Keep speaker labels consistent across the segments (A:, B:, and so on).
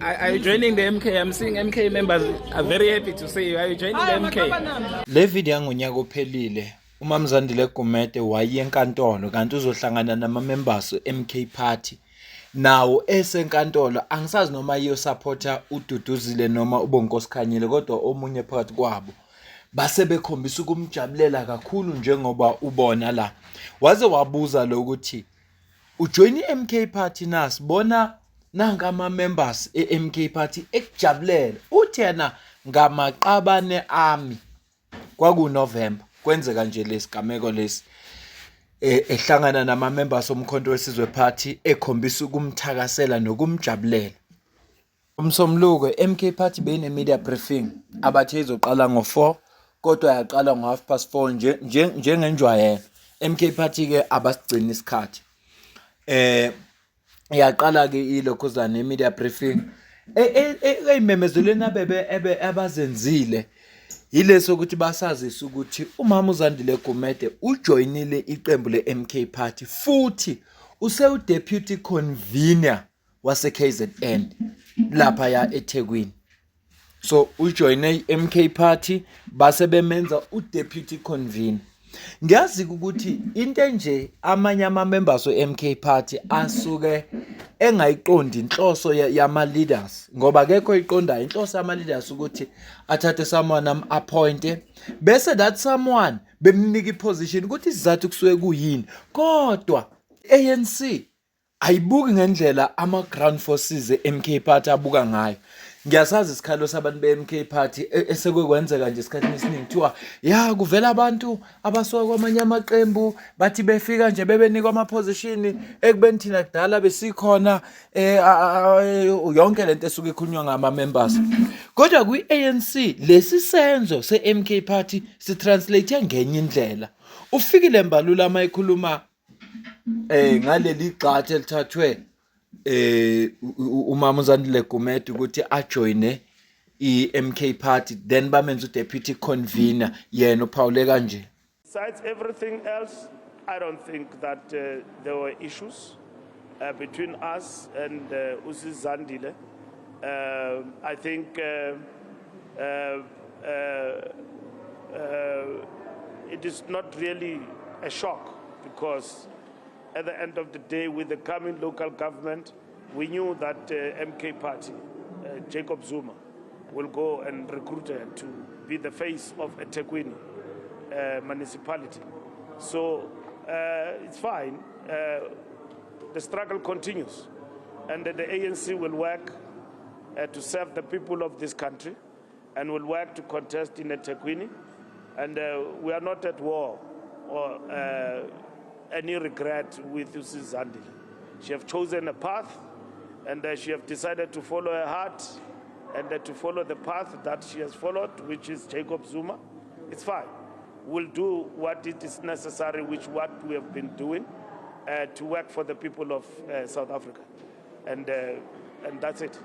A: Are you joining the MK? I'm seeing MK members are very happy to see you. Are you joining the MK?
B: Le video yangunyaka ophelile uMamzandile Gumede waye enkantolo kanti uzohlangana nama members MK party nawo esenkantolo angisazi noma iyo supporter uDuduzile noma uBonkosi Khanyile kodwa omunye phakathi kwabo base bekhombisa ukumjabulela kakhulu njengoba ubona la waze wabuza lokuthi ujoin iMK party nasibona nanga ama members eMK party ekujabulela uthi yena ngamaqabane ami kwaku November kwenzeka nje lesigameko lesi ehlangana nama members omkhonto wesizwe party ekhombisa ukumthakasela nokumjabulela umsomluko MK party beyine media briefing abathe izoqala ngo4 kodwa yaqala ngo4:30 njengenjwayelo MK party ke abasigcina isikhathi yaqala ke ilokhuzana media briefing eyimemezelweni abazenzile yileso ukuthi basazisa ukuthi umama uZandile Gumede ujoinile iqembu leMK party futhi useUdeputy convener wase KZN lapha ya eThekwini so ujoine iMK party base bemenza uDeputy convener. Ngiyazi ukuthi into nje amanye ama members weMK party asuke engayiqondi inhloso yama leaders ngoba akekho iqonda inhloso yama leaders ukuthi athathe someone appointe bese that someone bemnika iposition ukuthi isizathu kusuke kuyini kodwa ANC ayibuki ngendlela ama ground forces eMK party abuka ngayo. Ngiyasazi isikhalo sabantu beMK party esekwekwenzeka nje isikhathini esiningi kuthiwa ya kuvela abantu abasuka kwamanye amaqembu bathi befika nje bebenikwa ama position ekubeni thina kudala besikhona yonke lento esuke ikhulunywa ngama members kodwa kwiANC lesi senzo seMK party sitranslate ngenye indlela ufikile Mbalula amayikhuluma ngaleli gxathe elithathwe umama uZandile Gumede ukuthi ajoine iMK party then bamenza uDeputy convener yena uphawule kanje.
C: Besides everything else, I don't think that there were issues between us and Zandile. I think it is not really a shock because at the end of the day, with the coming local government, we knew that MK party, Jacob Zuma, will go and recruit her to be the face of eThekwini municipality. So it's fine. The struggle continues. And the ANC will work to serve the people of this country and will work to contest in eThekwini. And we are not at war or any regret with Zandile. She have chosen a path and she have decided to follow her heart and to follow the path that she has followed, which is Jacob Zuma. It's fine. We'll do what it is necessary, what we have been doing to work for the people of South Africa. And that's it.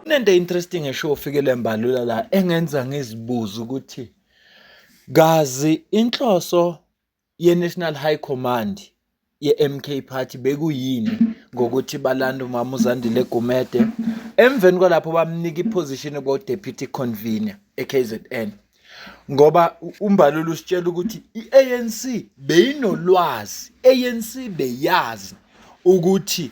B: Nento interesting esho ufikele Mbalula la engenza ngizibuza ukuthi gazi inhloso ye-National High Command ye-MK party bekuyini ngokuthi balanda umama uZandile Gumede emveni kwalapho bamnika iposition kwa deputy convener eKZN ngoba uMbalula usitshela ukuthi iANC beyinolwazi ANC beyazi ukuthi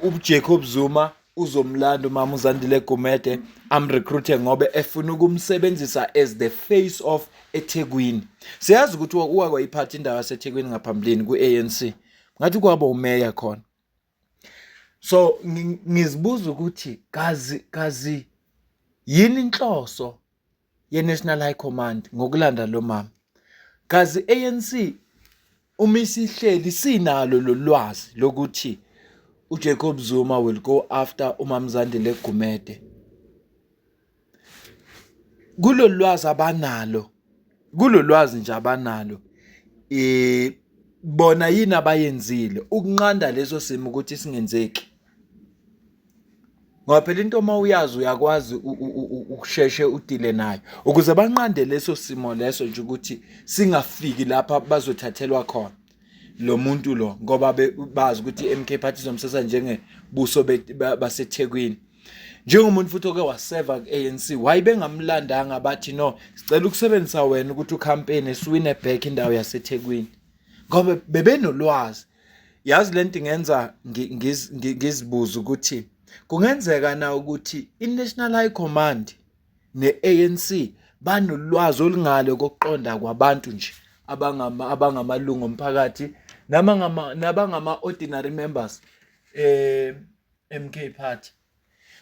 B: uJacob Zuma uzomlanda umama uZandile Gumede amrecruite ngoba efuna ukumsebenzisa as the face of eThekwini. Siyazi ukuthi wakwa iphathi indawo yaseThekwini ngaphambilini kuANC. Ngathi kwaba umeya khona. So ngizibuza ukuthi kazi yini inhloso ye-National High Command ngokulanda lo mama. Kazi ANC umisihleli sinalo lolwazi lokuthi uJacob Zuma will go after umama uZandile Gumede. Kulolwazi abanalo. Kulolwazi nje abanalo. Bona yini abayenzile ukunqanda leso simo ukuthi singenzeki. ngoba phela into uma uyazi uyakwazi ukusheshe udile nayo ukuze banqande leso simo leso nje ukuthi singafiki lapha bazothathelwa khona lo muntu lo ngoba bazi ukuthi iMK Party izomsesa njengebuso baseThekwini. Njengomuntu futhi oke waseva ku-ANC wayibengamlandanga bathi no sicela ukusebenzisa wena ukuthi ucampaign esiwine back indawo yaseThekwini ngoba bebenolwazi. Yazi lento ingenza ngizibuza ukuthi kungenzeka na ukuthi iNational High Command ne-ANC banolwazi olungale kokuqonda kwabantu nje abangamalungu omphakathi nabangama ordinary members MK Party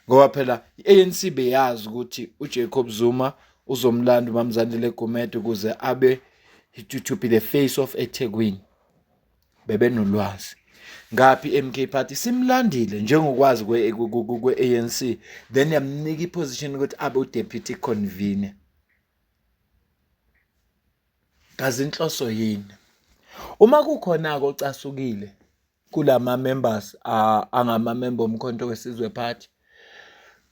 B: ngoba phela iANC beyazi ukuthi uJacob Zuma uzomlanda uMamzandile Gumede ukuze abe to be the face of eThekwini. Bebenolwazi ngaphi iMK Party simlandile njengokwazi kwe-ANC then yamnika iposition ukuthi abe udeputy convener. Kazi inhloso yini uma kukhona ocasukile kulama members angama-member omkhonto wesizwe party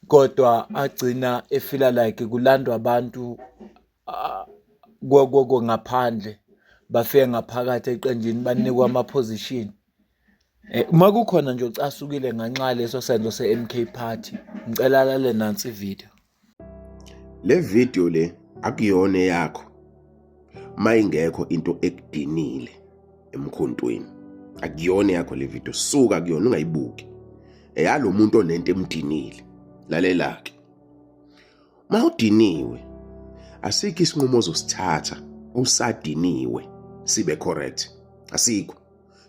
B: kodwa agcina efila like kulandwa abantu ngaphandle bafike ngaphakathi eqenjini banikwa ama-position. Uma kukhona nje ocasukile nganxa leso senzo se-MK Party ngicela lale nansi video.
D: Le video le akuyona yakho mayingekho into ekudinile emkhontweni akuyona yakho le video suka kuyona ungayibuki eyalo muntu onento emdinile lalelake mawudiniwe asikho isinqumo ozosithatha usadiniwe sibe correct asikho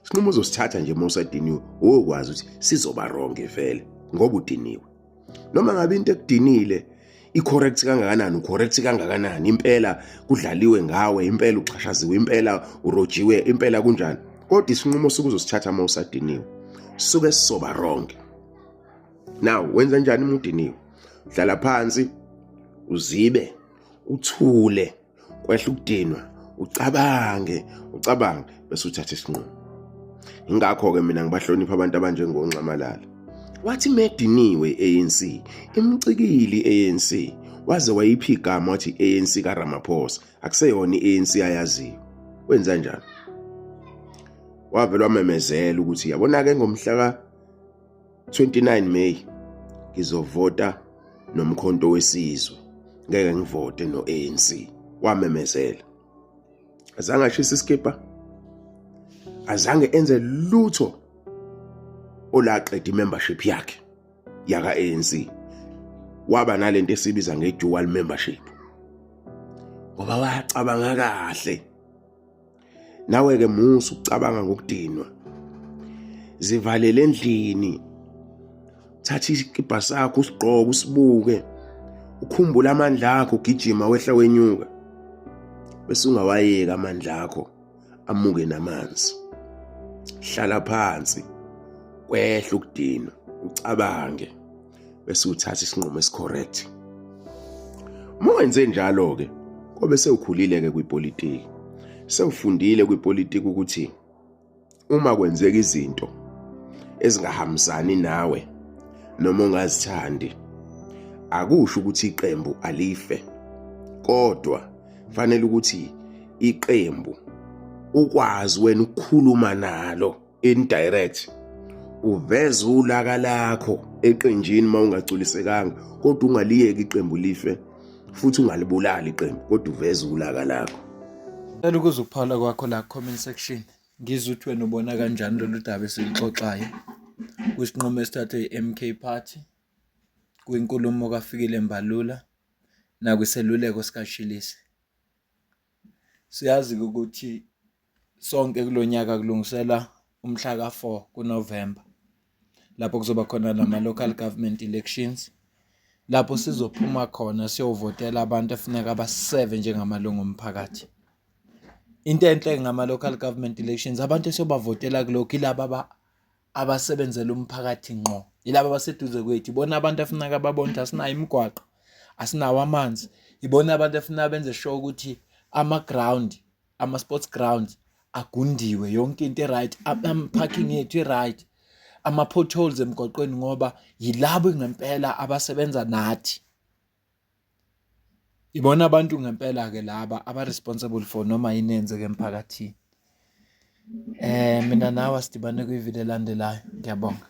D: isinqumo ozosithatha nje mawusadiniwe okwazi ukuthi sizoba wrong vele ngoba udiniwe noma ngabe into ekudinile i-correct kangakanani ucorrect kangakanani impela kudlaliwe ngawe impela uxhashaziwe impela urojiwe impela kunjani kodwa isinqumo sokuzosithatha mawusadiniwe suke sizoba wrong. Now wenza njani uma udiniwe? Dlala phansi uzibe uthule kwehla ukudinwa ucabange bese uthatha isinqumo. Ingakho ke mina ngibahlonipha abantu abanjengoNcamalala wathi mediniwe ANC imcikili ANC waze wayiphi igama wathi ANC kaRamaphosa akuseyona iANC ayaziyo. Wenza njani? Wavela wamemezela ukuthi yabona ke ngomhla ka 29 May ngizovota nomkhonto wesizwe ngeke ngivote noANC. Wamemezela azange ashisa iskipper azange enze lutho olaqeda membership yakhe yaka ANC waba nalento esibiza ngedual membership ngoba wacabanga kahle. Nawe ke musu ucabanga ngokudinwa zivalele endlini thatha isikipha sakho usigqoke usibuke ukhumbula amandla akho ugijima wehla wenyuka bese ungawayeka amandla akho amuke namanzi. Hlala phansi kwehla ukudinwa ucabange bese uthatha isinqumo esicorrect. Uma wenze njalo ke kobe sewukhulile ke kwipolitiki sewufundile kwipolitiki ukuthi uma kwenzeka izinto ezingahambisani nawe noma ongazithandi akusho ukuthi iqembu alife kodwa fanele ukuthi iqembu ukwazi wena ukukhuluma nalo indirect uveze ulaka lakho eqenjini mawungaculisekanga kodwa ungaliyeki iqembu life futhi ungalibulali iqembu kodwa uveze ulaka lakho.
B: Ngicela ukuze ukuphala kwakho la comment section ngizwe ukuthi wena ubona kanjani lolu daba esilixoxayo kwisinqumo esithathwe iMK Party kwinkulumo kaFikile Mbalula nakwiseluleko sikaShilisi. Siyazi ukuthi sonke kulonyaka kulungisela umhla ka4 kuNovember lapho kuzoba khona nama local government elections lapho sizophuma khona siyovotela abantu efuneka ba7 njengamalungu omphakathi. Into enhle ngama local government elections abantu esiyobavotela kulokho ilaba abasebenzela umphakathi ngqo ilaba abaseduze kwethu ibona abantu efuneka babonta asinayo imigwaqo asinawo amanzi ibona abantu efuneka benze sure ukuthi ama sports grounds agundiwe yonke into right parking yethu right ama-potholes emgwaqweni ngoba yilabo ngempela abasebenza nathi. Ibona abantu ngempela-ke laba aba-responsible for noma yini eyenzeka emphakathini. Mina nawe sidibane kwivideo elandelayo. Ngiyabonga.